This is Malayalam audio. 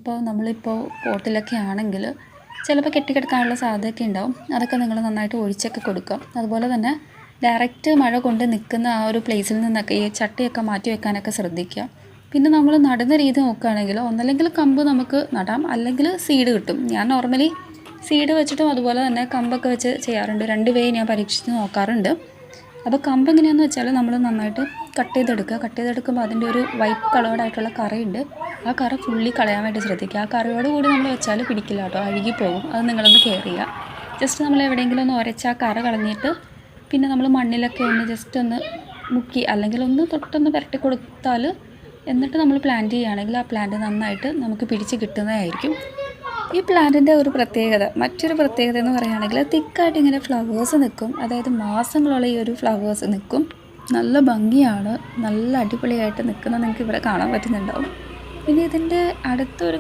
ഇപ്പോൾ നമ്മളിപ്പോൾ പോട്ടിലൊക്കെ ആണെങ്കിൽ ചിലപ്പോൾ കെട്ടിക്കിടക്കാനുള്ള സാധ്യതയൊക്കെ ഉണ്ടാവും. അതൊക്കെ നിങ്ങൾ നന്നായിട്ട് ഒഴിച്ചൊക്കെ കൊടുക്കുക. അതുപോലെ തന്നെ ഡയറക്റ്റ് മഴ കൊണ്ട് നിൽക്കുന്ന ആ ഒരു പ്ലേസിൽ നിന്നൊക്കെ ഈ ചട്ടിയൊക്കെ മാറ്റി വെക്കാനൊക്കെ ശ്രദ്ധിക്കുക. പിന്നെ നമ്മൾ നടുന്ന രീതി നോക്കുകയാണെങ്കിൽ ഒന്നല്ലെങ്കിൽ കമ്പ് നമുക്ക് നടാം, അല്ലെങ്കിൽ സീഡ് കിട്ടും. ഞാൻ നോർമലി സീഡ് വെച്ചിട്ടും അതുപോലെ തന്നെ കമ്പൊക്കെ വെച്ച് ചെയ്യാറുണ്ട്. 2 വേ ഞാൻ പരീക്ഷിച്ച് നോക്കാറുണ്ട്. അപ്പോൾ കമ്പ് എങ്ങനെയാണെന്ന് വെച്ചാൽ നമ്മൾ നന്നായിട്ട് കട്ട് ചെയ്തെടുക്കുമ്പോൾ അതിൻ്റെ ഒരു വൈറ്റ് കളേർഡായിട്ടുള്ള കറയുണ്ട്. ആ കറ ഫുള്ളി കളയാൻ വേണ്ടി ശ്രദ്ധിക്കുക. ആ കറയോട് കൂടി നമ്മൾ വെച്ചാൽ പിടിക്കില്ല കേട്ടോ, അഴുകിപ്പോകും. അത് നിങ്ങളൊന്ന് കെയർ ചെയ്യുക. ജസ്റ്റ് നമ്മൾ എവിടെയെങ്കിലും ഒന്ന് ഉരച്ച് ആ കറ കളഞ്ഞിട്ട് പിന്നെ നമ്മൾ മണ്ണിലൊക്കെ ഒന്ന് ജസ്റ്റ് ഒന്ന് മുക്കി അല്ലെങ്കിൽ ഒന്ന് തൊട്ടൊന്ന് പുരട്ടി കൊടുത്താൽ എന്നിട്ട് നമ്മൾ പ്ലാന്റ് ചെയ്യുകയാണെങ്കിൽ ആ പ്ലാന്റ് നന്നായിട്ട് നമുക്ക് പിടിച്ച് കിട്ടുന്നതായിരിക്കും. ഈ പ്ലാന്റിൻ്റെ ഒരു പ്രത്യേകത, മറ്റൊരു പ്രത്യേകത എന്ന് പറയുകയാണെങ്കിൽ തിക്കായിട്ട് ഇങ്ങനെ ഫ്ലവേഴ്സ് നിൽക്കും. അതായത് മാസങ്ങളോളം ഈ ഒരു ഫ്ലവേഴ്സ് നിൽക്കും. നല്ല ഭംഗിയാണ്, നല്ല അടിപൊളിയായിട്ട് നിൽക്കുന്നത് നിങ്ങൾക്ക് ഇവിടെ കാണാൻ പറ്റുന്നുണ്ടാവും. പിന്നെ ഇതിൻ്റെ അടുത്തൊരു